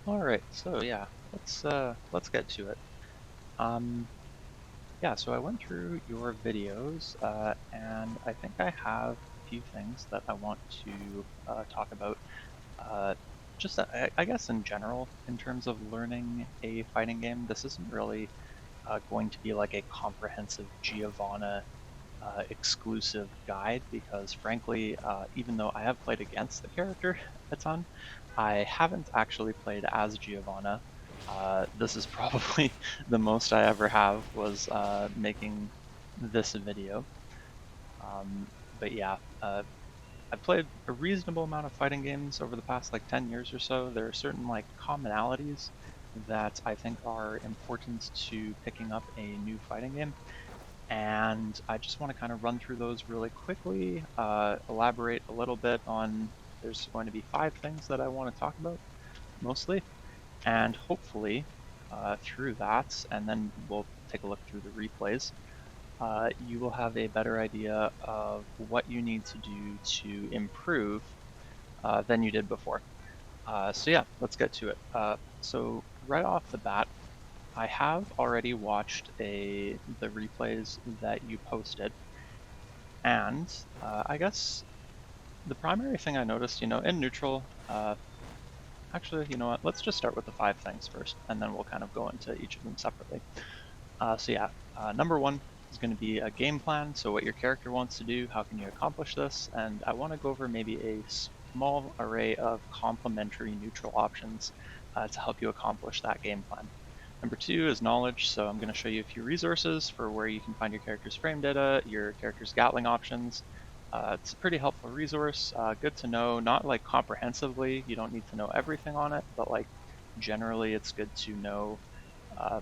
All right, so yeah, let's get to it. Um, yeah, so I went through your videos, and I think I have a few things that I want to talk about. Uh, just I guess in general, in terms of learning a fighting game, this isn't really going to be like a comprehensive Giovanna exclusive guide because, frankly, even though I have played against the character a ton, I haven't actually played as Giovanna. This is probably the most I ever have was making this video. But yeah, I've played a reasonable amount of fighting games over the past like 10 years or so. There are certain like commonalities that I think are important to picking up a new fighting game. And I just want to kind of run through those really quickly, elaborate a little bit on there's going to be 5 things that I want to talk about mostly. And hopefully, through that, and then we'll take a look through the replays, you will have a better idea of what you need to do to improve than you did before. So yeah, let's get to it. So right off the bat, I have already watched the replays that you posted, and I guess the primary thing I noticed, in neutral, actually, you know what? Let's just start with the 5 things first, and then we'll kind of go into each of them separately. So yeah, number one is going to be a game plan. So what your character wants to do, how can you accomplish this? And I want to go over maybe a small array of complementary neutral options to help you accomplish that game plan. Number 2 is knowledge. So I'm going to show you a few resources for where you can find your character's frame data, your character's Gatling options. It's a pretty helpful resource. Good to know, not like comprehensively. You don't need to know everything on it, but like generally, it's good to know uh,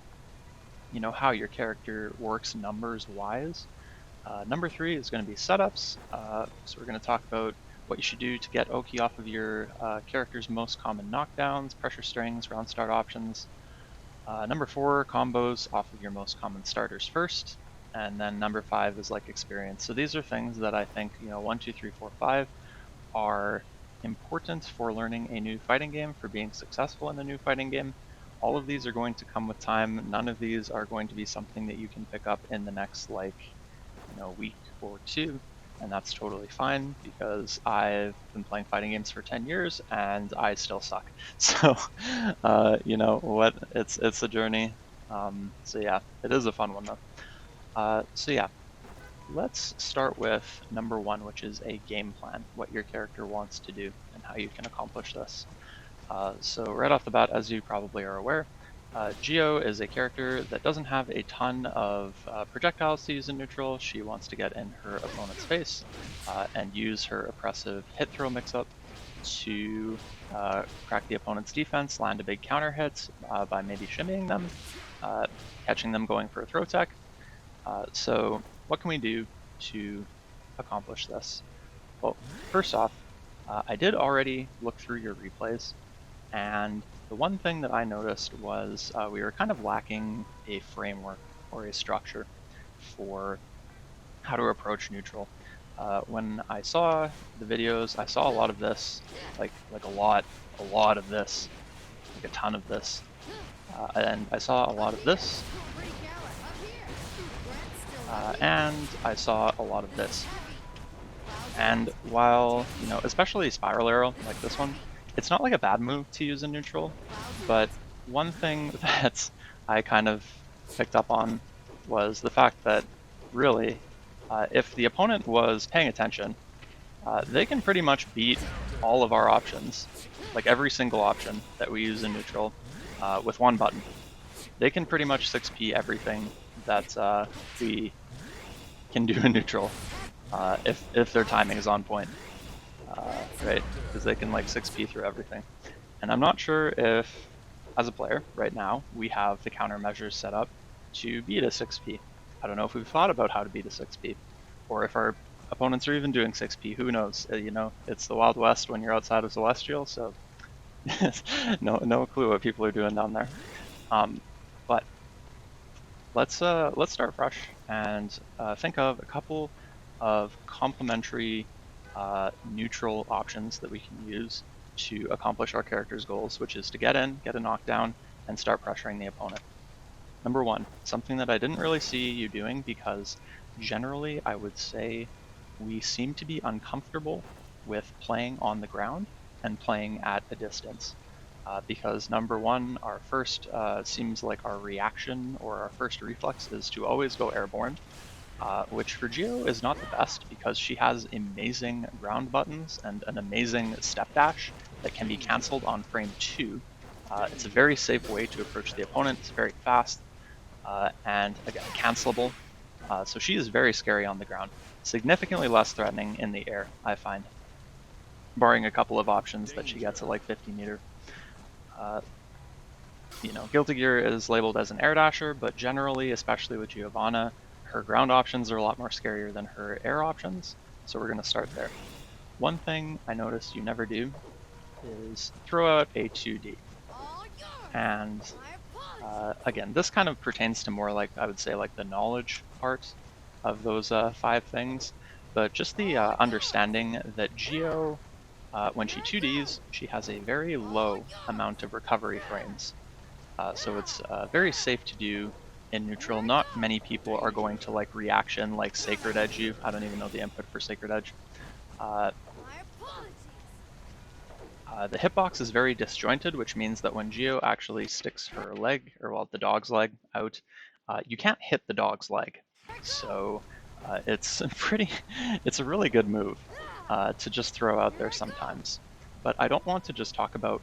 how your character works numbers wise. Number 3 is going to be setups. So we're going to talk about what you should do to get Oki off of your character's most common knockdowns, pressure strings, round start options. Number 4, combos off of your most common starters first. And then number 5 is like experience. So these are things that I think, 1, 2, 3, 4, 5 are important for learning a new fighting game, for being successful in a new fighting game. All of these are going to come with time. None of these are going to be something that you can pick up in the next week or two. And that's totally fine because I've been playing fighting games for 10 years and I still suck. So, you know what? It's a journey. So yeah, it is a fun one though. So yeah, let's start with number 1, which is a game plan, what your character wants to do and how you can accomplish this. So right off the bat, as you probably are aware, Geo is a character that doesn't have a ton of projectiles to use in neutral. She wants to get in her opponent's face and use her oppressive hit throw mix-up to crack the opponent's defense, land a big counter hit by maybe shimmying them, uh, catching them going for a throw tech. So what can we do to accomplish this? Well, first off, I did already look through your replays, and the one thing that I noticed was we were kind of lacking a framework or a structure for how to approach neutral. When I saw the videos, I saw a lot of this, like a lot of this, like a ton of this, and I saw a lot of this, and I saw a lot of this. And while, especially Spiral Arrow, like this one, it's not like a bad move to use in neutral, but one thing that I kind of picked up on was the fact that really, if the opponent was paying attention, they can pretty much beat all of our options, like every single option that we use in neutral, with one button. They can pretty much 6p everything that we can do in neutral if their timing is on point, right? Because they can like 6p through everything. And I'm not sure if, as a player right now, we have the countermeasures set up to beat a 6p. I don't know if we've thought about how to beat a 6p, or if our opponents are even doing 6p. Who knows? It's the Wild West when you're outside of Celestial, so no clue what people are doing down there. But let's start fresh and think of a couple of complementary neutral options that we can use to accomplish our character's goals, which is to get in, get a knockdown, and start pressuring the opponent. Number one, something that I didn't really see you doing because generally I would say we seem to be uncomfortable with playing on the ground and playing at a distance. Because number one, our first seems like our reaction or our first reflex is to always go airborne, which for Geo is not the best because she has amazing ground buttons and an amazing step dash that can be cancelled on frame 2. It's a very safe way to approach the opponent. It's very fast and again cancelable. So she is very scary on the ground. Significantly less threatening in the air, I find, barring a couple of options that she gets at like 50 meter. Guilty Gear is labeled as an air dasher, but generally, especially with Giovanna, her ground options are a lot more scarier than her air options, so we're going to start there. One thing I noticed you never do is throw out a 2D. And again, this kind of pertains to more like, I would say, like the knowledge part of those 5 things, but just the understanding that Geo, when she 2Ds, she has a very low amount of recovery frames. So it's very safe to do in neutral. Not many people are going to like reaction, like Sacred Edge you. I don't even know the input for Sacred Edge. The hitbox is very disjointed, which means that when Geo actually sticks her leg, or well, the dog's leg out, you can't hit the dog's leg. So it's a really good move to just throw out there sometimes. But I don't want to just talk about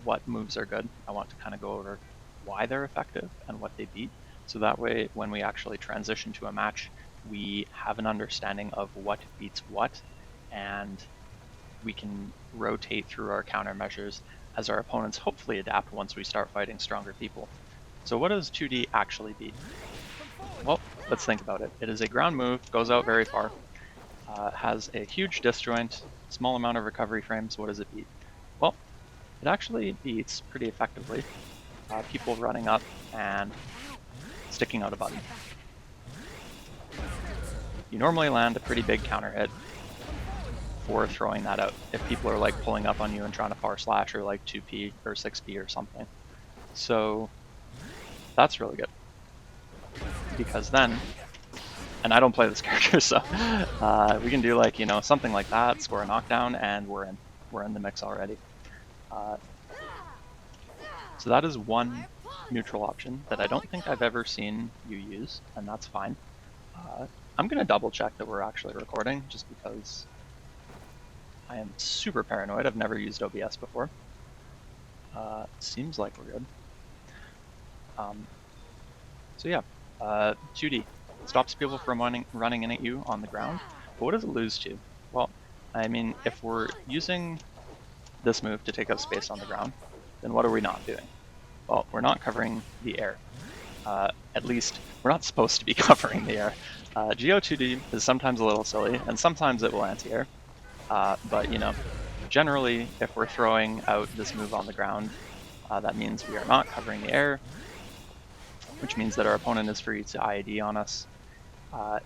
what moves are good. I want to kind of go over why they're effective and what they beat. So that way, when we actually transition to a match, we have an understanding of what beats what, and we can rotate through our countermeasures as our opponents hopefully adapt once we start fighting stronger people. So what does 2D actually beat? Well, let's think about it. It is a ground move, goes out very far, has a huge disjoint, small amount of recovery frames. What does it beat? Well, it actually beats pretty effectively people running up and sticking out a button. You normally land a pretty big counter hit for throwing that out if people are like pulling up on you and trying to far slash or like 2p or 6p or something. So that's really good because then, and I don't play this character, so we can do like, something like that, score a knockdown, and we're in the mix already. So that is one neutral option that I don't think I've ever seen you use, and that's fine. I'm gonna double check that we're actually recording just because I am super paranoid. I've never used OBS before. Seems like we're good. So yeah, 2D. Stops people from running in at you on the ground. But what does it lose to? Well, I mean, if we're using this move to take up space on the ground, then what are we not doing? Well, we're not covering the air. At least, we're not supposed to be covering the air. Geo 2D is sometimes a little silly, and sometimes it will anti-air. But, generally, if we're throwing out this move on the ground, that means we are not covering the air, which means that our opponent is free to IAD on us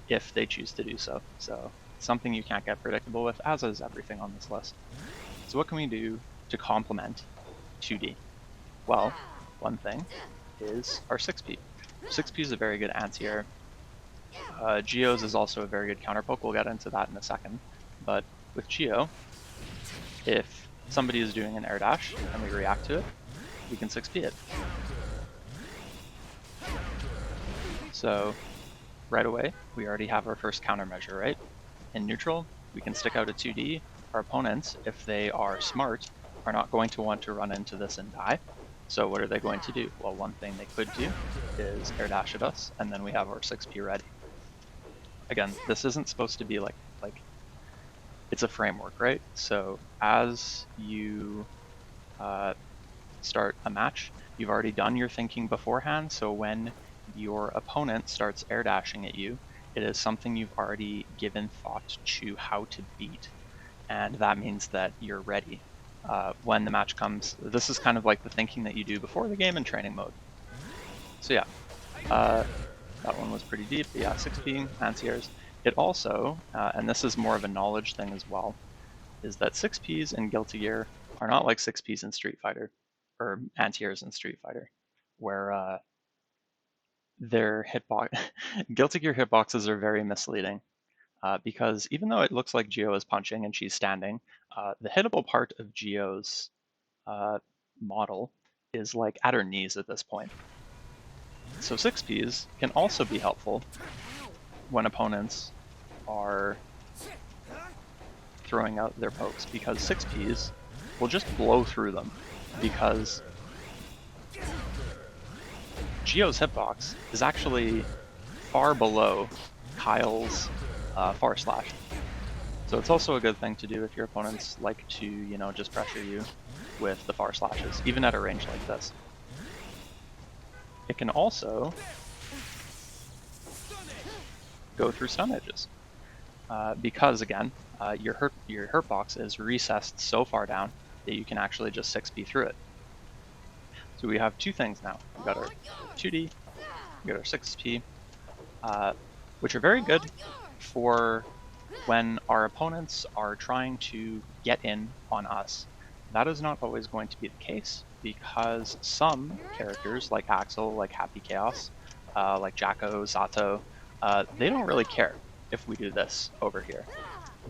if they choose to do so. So, something you can't get predictable with, as is everything on this list. So what can we do to complement 2D? Well, one thing is our 6P. 6P is a very good anti-air. Geo's is also a very good counterpoke. We'll get into that in a second. But with Geo, if somebody is doing an air dash and we react to it, we can 6P it. So right away, we already have our first countermeasure, right? In neutral, we can stick out a 2D. Our opponents, if they are smart, are not going to want to run into this and die. So what are they going to do? Well, one thing they could do is air dash at us, and then we have our 6P ready. Again, this isn't supposed to be like it's a framework, right? So as you start a match, you've already done your thinking beforehand, so when your opponent starts air dashing at you, it is something you've already given thought to how to beat, and that means that you're ready. When the match comes, this is kind of like the thinking that you do before the game in training mode. So yeah, that one was pretty deep, but yeah, 6P, anti-airs. It also, and this is more of a knowledge thing as well, is that 6Ps in Guilty Gear are not like 6Ps in Street Fighter, or anti-airs in Street Fighter, where their hitbox, Guilty Gear hitboxes are very misleading. Because even though it looks like Geo is punching and she's standing, the hittable part of Geo's model is like at her knees at this point. So 6Ps can also be helpful when opponents are throwing out their pokes, because 6Ps will just blow through them, because Geo's hitbox is actually far below Kyle's far slash. So it's also a good thing to do if your opponents like to, you know, just pressure you with the far slashes, even at a range like this. It can also go through stun edges, because again, your hurt box is recessed so far down that you can actually just 6P through it. So we have two things now. We've got our 2D, we got our 6P, which are very good for when our opponents are trying to get in on us. That is not always going to be the case, because some characters like Axel, like Happy Chaos, like Jacko, Zato, they don't really care if we do this over here,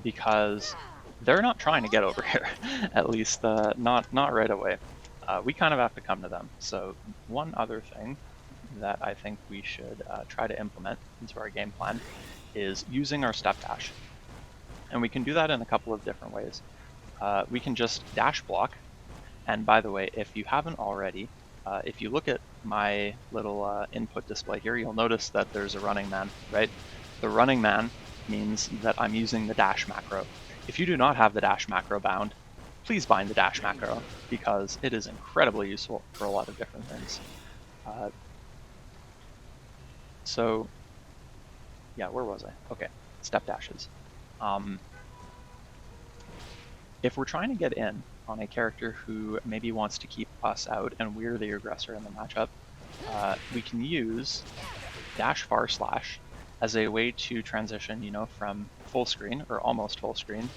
because they're not trying to get over here, at least not right away. We kind of have to come to them. So one other thing that I think we should try to implement into our game plan is using our step dash. And we can do that in a couple of different ways. We can just dash block. And by the way, if you haven't already, if you look at my little input display here, you'll notice that there's a running man, right? The running man means that I'm using the dash macro. If you do not have the dash macro bound, please bind the dash macro, because it is incredibly useful for a lot of different things. So yeah, where was I? Okay, step dashes. If we're trying to get in on a character who maybe wants to keep us out and we're the aggressor in the matchup, we can use dash far slash as a way to transition, you know, from full screen or almost full screen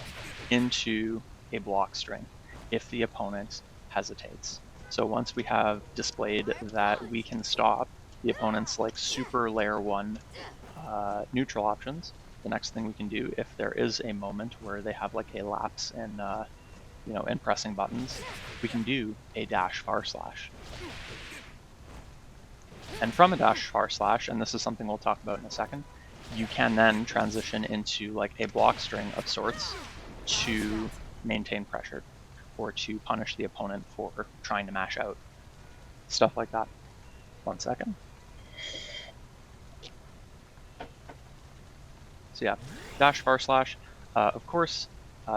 into a block string if the opponent hesitates. So once we have displayed that we can stop the opponent's like super layer 1 neutral options, the next thing we can do, if there is a moment where they have like a lapse in you know, in pressing buttons, we can do a dash far slash. And from a dash far slash, and this is something we'll talk about in a second, you can then transition into like a block string of sorts to maintain pressure or to punish the opponent for trying to mash out. Stuff like that. 1 second. So yeah, dash far slash. Of course,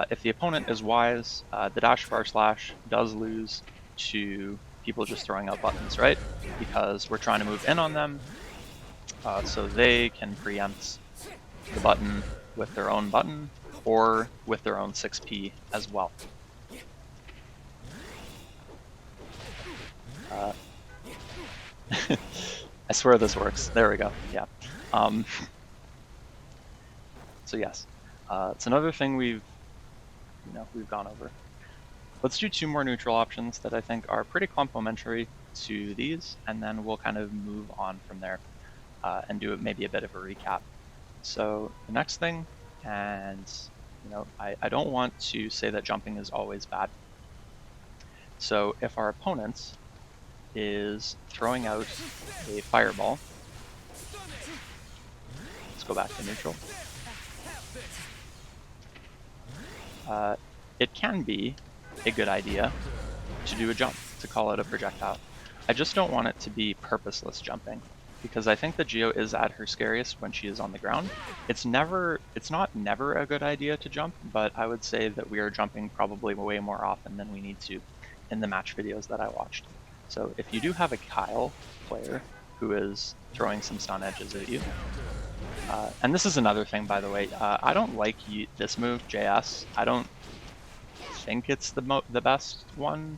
if the opponent is wise, the dash far slash does lose to people just throwing out buttons, right? Because we're trying to move in on them, so they can preempt the button with their own button or with their own 6P as well. I swear this works. There we go. Yeah. So yes, it's another thing we've gone over. Let's do 2 more neutral options that I think are pretty complementary to these, and then we'll kind of move on from there and do maybe a bit of a recap. So the next thing, and you know, I don't want to say that jumping is always bad. So if our opponent is throwing out a fireball, let's go back to neutral. It can be a good idea to do a jump, to call it a projectile. I just don't want it to be purposeless jumping, because I think that Geo is at her scariest when she is on the ground. It's not never a good idea to jump, but I would say that we are jumping probably way more often than we need to in the match videos that I watched. So if you do have a Kyle player who is throwing some stun edges at you, and this is another thing, by the way, I don't like this move, JS. I don't think it's the best one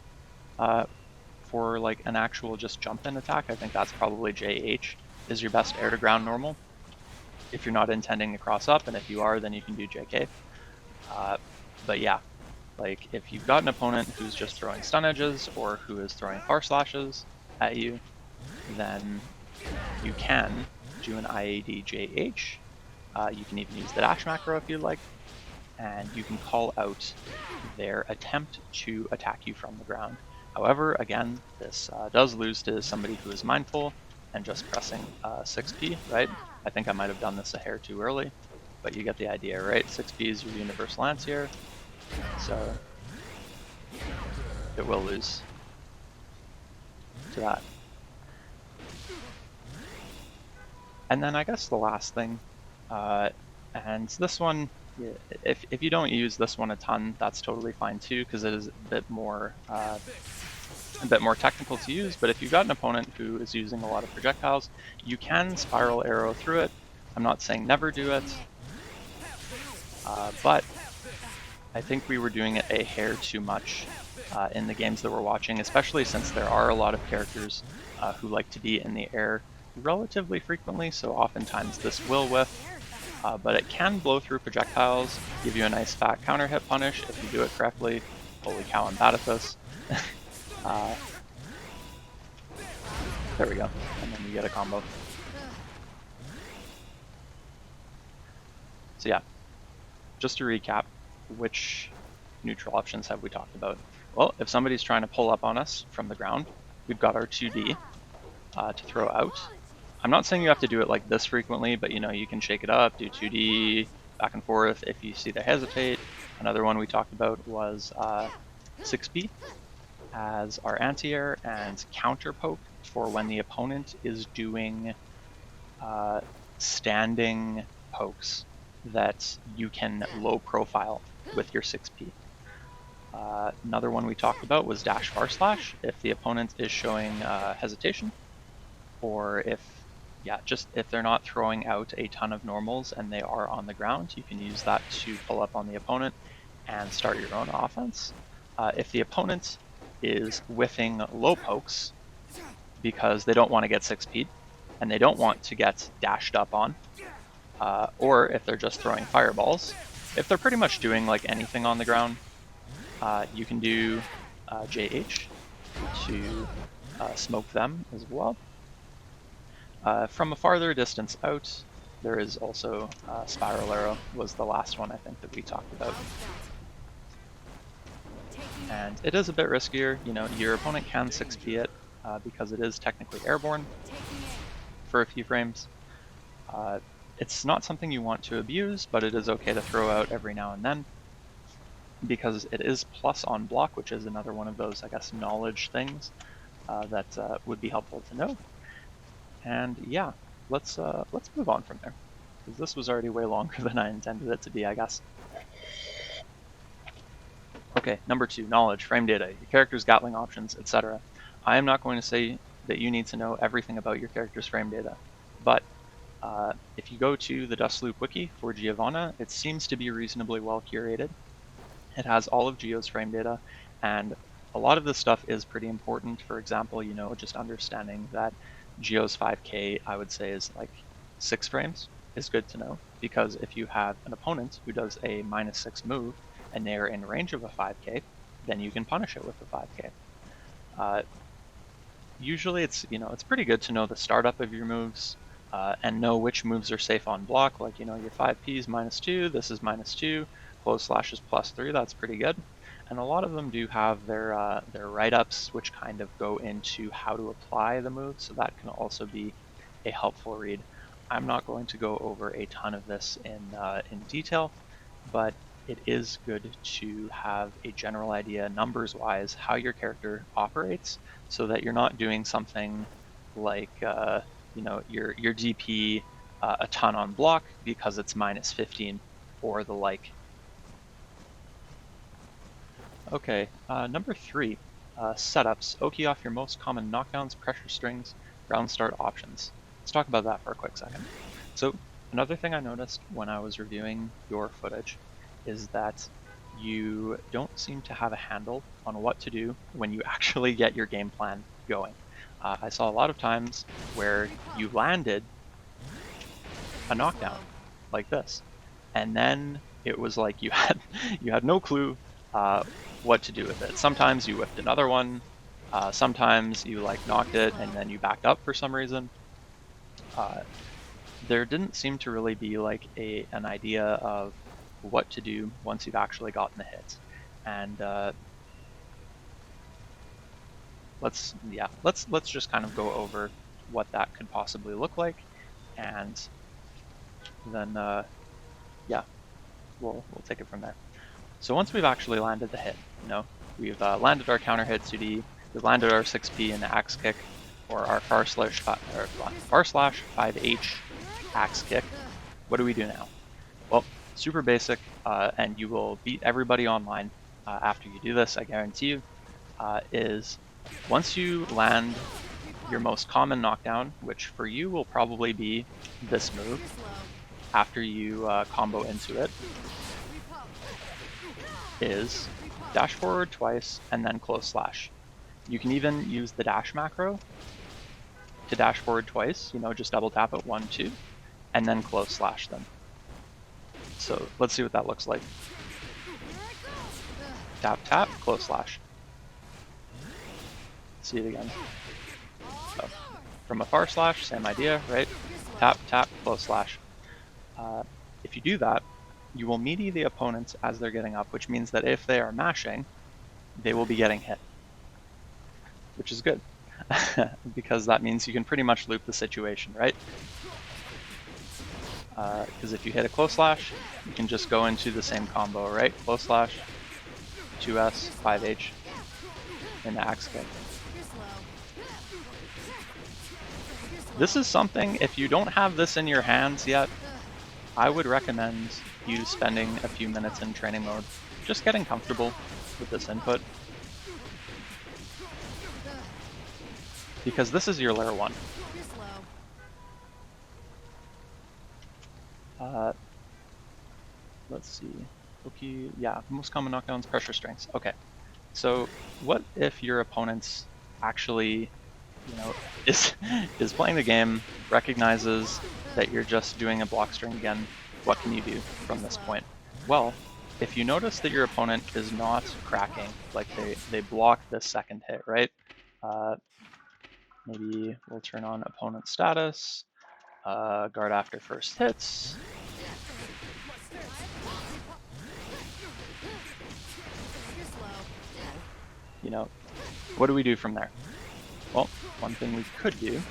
for like an actual just jump in attack. I think that's probably JH is your best air to ground normal if you're not intending to cross up, and if you are, then you can do JK. But yeah, Like if you've got an opponent who's just throwing stun edges or who is throwing far slashes at you, then you can do an IAD-JH. You can even use the dash macro if you'd like, and you can call out their attempt to attack you from the ground. However, again, this does lose to somebody who is mindful and just pressing 6p, right? I think I might have done this a hair too early, but you get the idea, right? 6p is your universal lancier, so it will lose to that. And then I guess the last thing, and this one, if you don't use this one a ton, that's totally fine too, because it is a bit more technical to use. But if you've got an opponent who is using a lot of projectiles, you can spiral arrow through it. I'm not saying never do it, but I think we were doing it a hair too much in the games that we're watching, especially since there are a lot of characters who like to be in the air relatively frequently, so oftentimes this will whiff, but it can blow through projectiles, give you a nice fat counter hit punish if you do it correctly. Holy cow, I'm bad at this. There we go, and then you get a combo. So yeah, just to recap, which neutral options have we talked about? Well, if somebody's trying to pull up on us from the ground, we've got our 2D to throw out. I'm not saying you have to do it like this frequently, but you know, you can shake it up, do 2D, back and forth if you see they hesitate. Another one we talked about was 6B as our anti-air and counter poke for when the opponent is doing standing pokes that you can low profile with your 6P. Another one we talked about was dash far slash if the opponent is showing hesitation, or if they're not throwing out a ton of normals and they are on the ground, you can use that to pull up on the opponent and start your own offense. If the opponent is whiffing low pokes because they don't want to get 6P'd and they don't want to get dashed up on, or if they're just throwing fireballs, if they're pretty much doing like anything on the ground, you can do JH to smoke them as well. From a farther distance out, there is also Spiral Arrow was the last one I think that we talked about. And it is a bit riskier, you know, your opponent can 6P it because it is technically airborne for a few frames. It's not something you want to abuse, but it is okay to throw out every now and then because it is plus on block, which is another one of those, I guess, knowledge things that would be helpful to know. And yeah, let's move on from there, because this was already way longer than I intended it to be, I guess. Okay, number 2, knowledge, frame data, your character's Gatling options, etc. I am not going to say that you need to know everything about your character's frame data, but if you go to the Dustloop wiki for Giovanna, it seems to be reasonably well curated. It has all of Geo's frame data, and a lot of this stuff is pretty important. For example, you know, just understanding that Geo's 5K, I would say, is like 6 frames is good to know, because if you have an opponent who does a -6 move and they are in range of a 5K, then you can punish it with a 5K. Usually it's pretty good to know the startup of your moves and know which moves are safe on block, like, you know, your 5P is -2, this is -2, close slash is +3, that's pretty good. And a lot of them do have their write-ups, which kind of go into how to apply the move, so that can also be a helpful read. I'm not going to go over a ton of this in detail, but it is good to have a general idea, numbers-wise, how your character operates, so that you're not doing something like you know, your DP a ton on block because it's -15 or the like. Okay, number 3, setups. Oki off your most common knockdowns, pressure strings, ground start options. Let's talk about that for a quick second. So another thing I noticed when I was reviewing your footage is that you don't seem to have a handle on what to do when you actually get your game plan going. I saw a lot of times where you landed a knockdown like this, and then it was like you had no clue what to do with it. Sometimes you whipped another one, sometimes you like knocked it and then you backed up for some reason. There didn't seem to really be like an idea of what to do once you've actually gotten the hit. And let's just kind of go over what that could possibly look like, and then yeah, we'll take it from there. So once we've actually landed the hit, we've landed our counter hit 2D, we've landed our 6P in the axe kick, or our far slash 5H axe kick. What do we do now? Well, super basic, and you will beat everybody online after you do this, I guarantee you, is once you land your most common knockdown, which for you will probably be this move, after you combo into it, is dash forward twice and then close slash. You can even use the dash macro to dash forward twice, just double tap it 1, 2, and then close slash them. So let's see what that looks like. Tap, tap, close slash. See it again. So, from a far slash, same idea, right? Tap, tap, close slash. If you do that, you will meaty the opponents as they're getting up, which means that if they are mashing, they will be getting hit, which is good, because that means you can pretty much loop the situation, right? Because if you hit a close slash, you can just go into the same combo, right? Close slash, 2S, 5H, and the axe kick. This is something, if you don't have this in your hands yet, I would recommend you spending a few minutes in training mode, just getting comfortable with this input. Because this is your layer 1. Let's see. Okay, yeah, most common knockdowns, pressure strengths. Okay, so what if your opponent's actually, is playing the game, recognizes that you're just doing a block string again? What can you do from this point? Well, if you notice that your opponent is not cracking, like they block this second hit, right? Maybe we'll turn on opponent status, guard after first hits. What do we do from there? Well, one thing we could do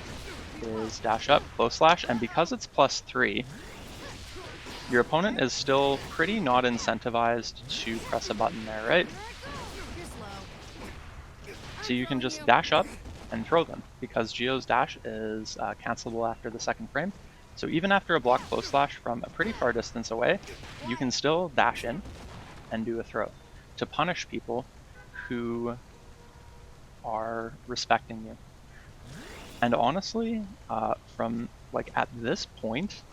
is dash up, close slash, and because it's +3, your opponent is still pretty not incentivized to press a button there, right? So you can just dash up and throw them, because Geo's dash is cancelable after the second frame. So even after a block close slash from a pretty far distance away, you can still dash in and do a throw to punish people who are respecting you. And honestly, from like at this point,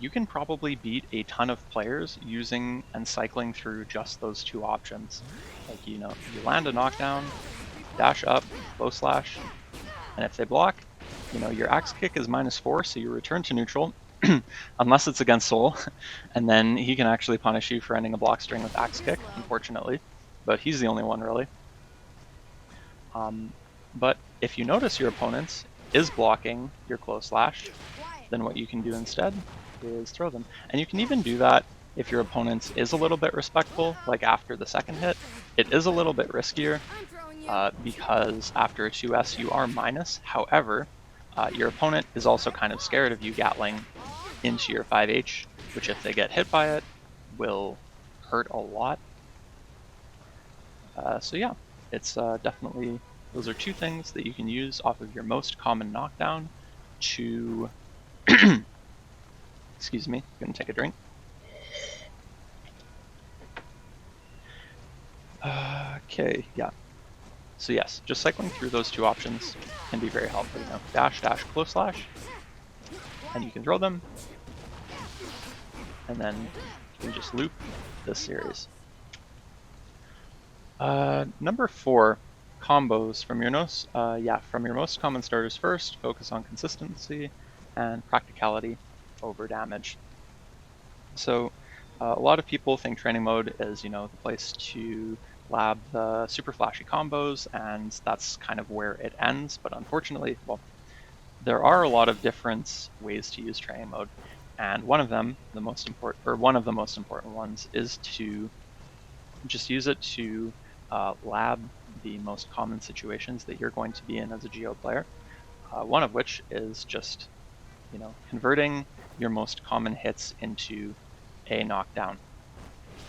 you can probably beat a ton of players using and cycling through just those two options. Like, you land a knockdown, dash up, close slash, and if they block, your axe kick is -4, so you return to neutral, unless it's against Soul, and then he can actually punish you for ending a block string with axe kick, unfortunately, but he's the only one really. But if you notice your opponent is blocking your close slash, then what you can do instead is throw them. And you can even do that if your opponent is a little bit respectful, like after the second hit. It is a little bit riskier because after a 2S you are minus. However, your opponent is also kind of scared of you gatling into your 5H, which if they get hit by it, will hurt a lot. So yeah, it's definitely, those are two things that you can use off of your most common knockdown to, excuse me, I'm gonna take a drink. Okay, yeah. So yes, just cycling through those two options can be very helpful. Dash, dash, close slash, and you can throw them, and then you can just loop this series. Number 4, combos from your most common starters first. Focus on consistency and practicality over damage. So A lot of people think training mode is, the place to lab the super flashy combos, and that's kind of where it ends. But unfortunately, well, there are a lot of different ways to use training mode, and one of them, one of the most important ones, is to just use it to lab the most common situations that you're going to be in as a Geo player. One of which is just, converting your most common hits into a knockdown.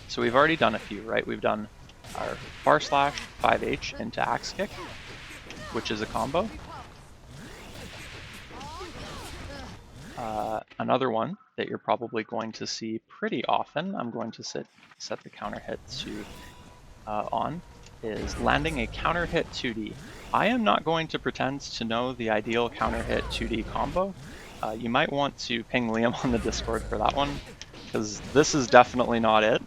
So we've already done a few, right? We've done our bar slash 5H into axe kick, which is a combo. Another one that you're probably going to see pretty often, I'm going to set the counter hit to on, is landing a counter hit 2D. I am not going to pretend to know the ideal counter hit 2D combo. You might want to ping Liam on the Discord for that one, because this is definitely not it.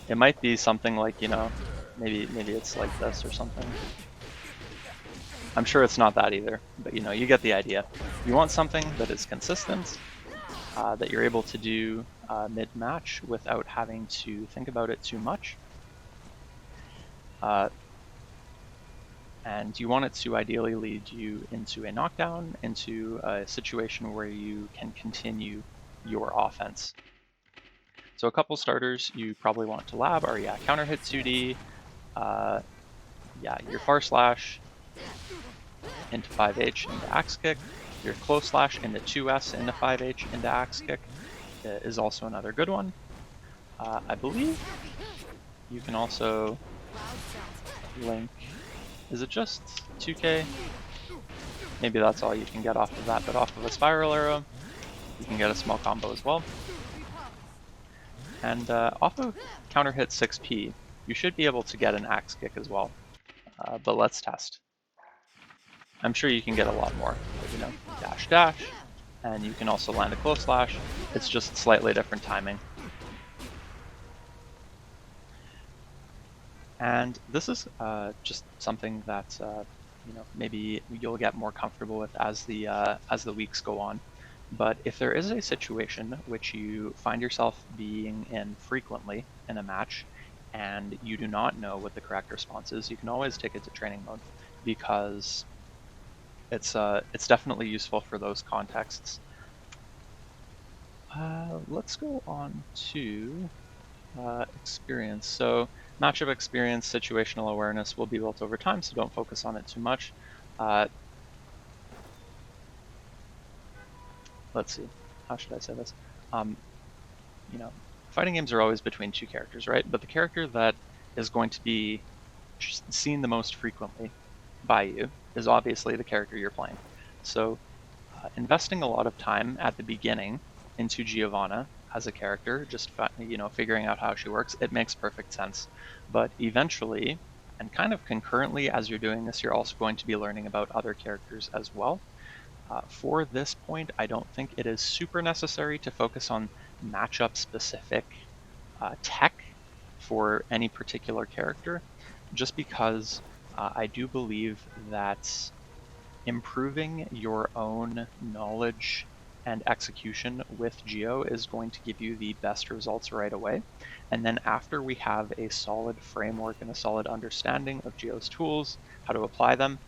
It might be something like, maybe it's like this or something. I'm sure it's not that either, but you get the idea. You want something that is consistent, that you're able to do mid-match without having to think about it too much. And you want it to ideally lead you into a knockdown, into a situation where you can continue your offense. So a couple starters you probably want to lab are, counter hit 2D, your far slash into 5H into axe kick, your close slash into 2S into 5H into axe kick is also another good one. I believe you can also link, is it just 2K? Maybe that's all you can get off of that, but off of a spiral arrow, you can get a small combo as well. And off of counter hit 6P, you should be able to get an axe kick as well, but let's test. I'm sure you can get a lot more, dash dash, and you can also land a close slash. It's just slightly different timing. And this is just something that maybe you'll get more comfortable with as the weeks go on. But if there is a situation which you find yourself being in frequently in a match, and you do not know what the correct response is, you can always take it to training mode, because it's definitely useful for those contexts. Let's go on to experience. So matchup experience, situational awareness will be built over time, so don't focus on it too much. Let's see, how should I say this? Fighting games are always between two characters, right? But the character that is going to be seen the most frequently by you is obviously the character you're playing. So investing a lot of time at the beginning into Giovanna as a character, just figuring out how she works, it makes perfect sense. But eventually, and kind of concurrently as you're doing this, you're also going to be learning about other characters as well. For this point, I don't think it is super necessary to focus on matchup-specific tech for any particular character, just because I do believe that improving your own knowledge and execution with Geo is going to give you the best results right away. And then after we have a solid framework and a solid understanding of Geo's tools, how to apply them,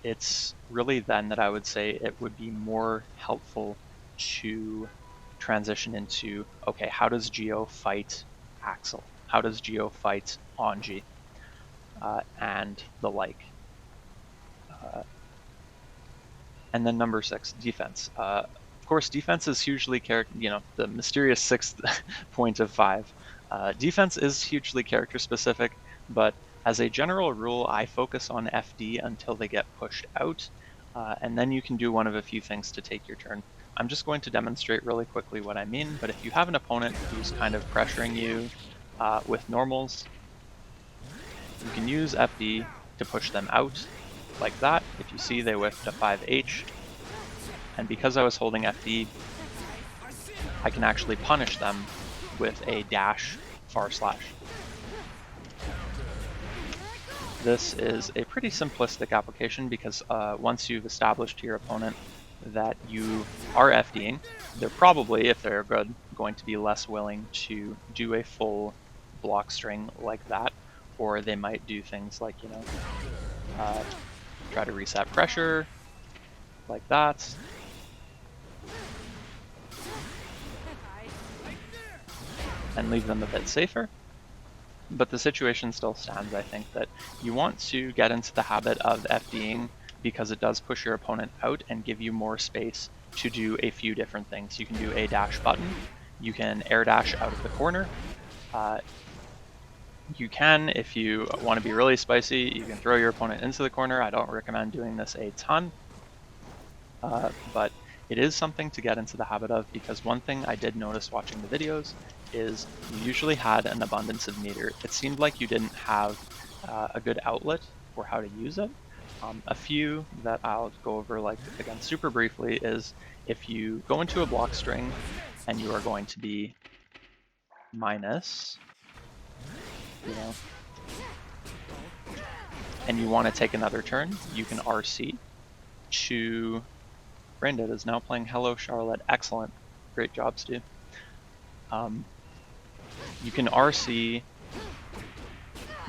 it's really then that I would say it would be more helpful to transition into, okay, how does Geo fight Axel? How does Geo fight Anji? And the like. And then number 6, defense. Of course, defense is hugely the mysterious 6th point of 5. Defense is hugely character specific, but as a general rule, I focus on FD until they get pushed out, and then you can do one of a few things to take your turn. I'm just going to demonstrate really quickly what I mean, but if you have an opponent who's kind of pressuring you with normals, you can use FD to push them out like that. If you see, they whiffed a 5H, and because I was holding FD, I can actually punish them with a dash far slash. This is a pretty simplistic application because once you've established to your opponent that you are FDing, they're probably, if they're good, going to be less willing to do a full block string like that, or they might do things like, you know, try to reset pressure like that. And leave them a bit safer. But the situation still stands, I think, that you want to get into the habit of FDing because it does push your opponent out and give you more space to do a few different things. You can do a dash button, you can air dash out of the corner. You can, if you want to be really spicy, you can throw your opponent into the corner. I don't recommend doing this a ton, but it is something to get into the habit of, because one thing I did notice watching the videos is you usually had an abundance of meter. It seemed like you didn't have a good outlet for how to use it. A few that I'll go over, like, again, super briefly, is if you go into a block string and you are going to be minus, you know, and you want to take another turn, you can RC to... Braindead is now playing Hello Charlotte. Excellent. Great job, Stu. You can RC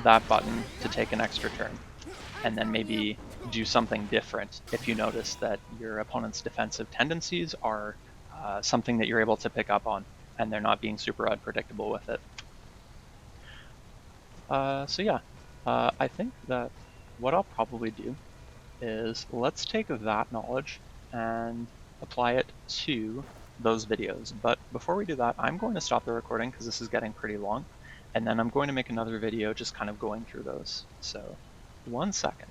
that button to take an extra turn, and then maybe do something different if you notice that your opponent's defensive tendencies are something that you're able to pick up on, and they're not being super unpredictable with it. So yeah, I think that what I'll probably do is let's take that knowledge and apply it to those videos. But before we do that, I'm going to stop the recording because this is getting pretty long, and then I'm going to make another video just kind of going through those. So 1 second.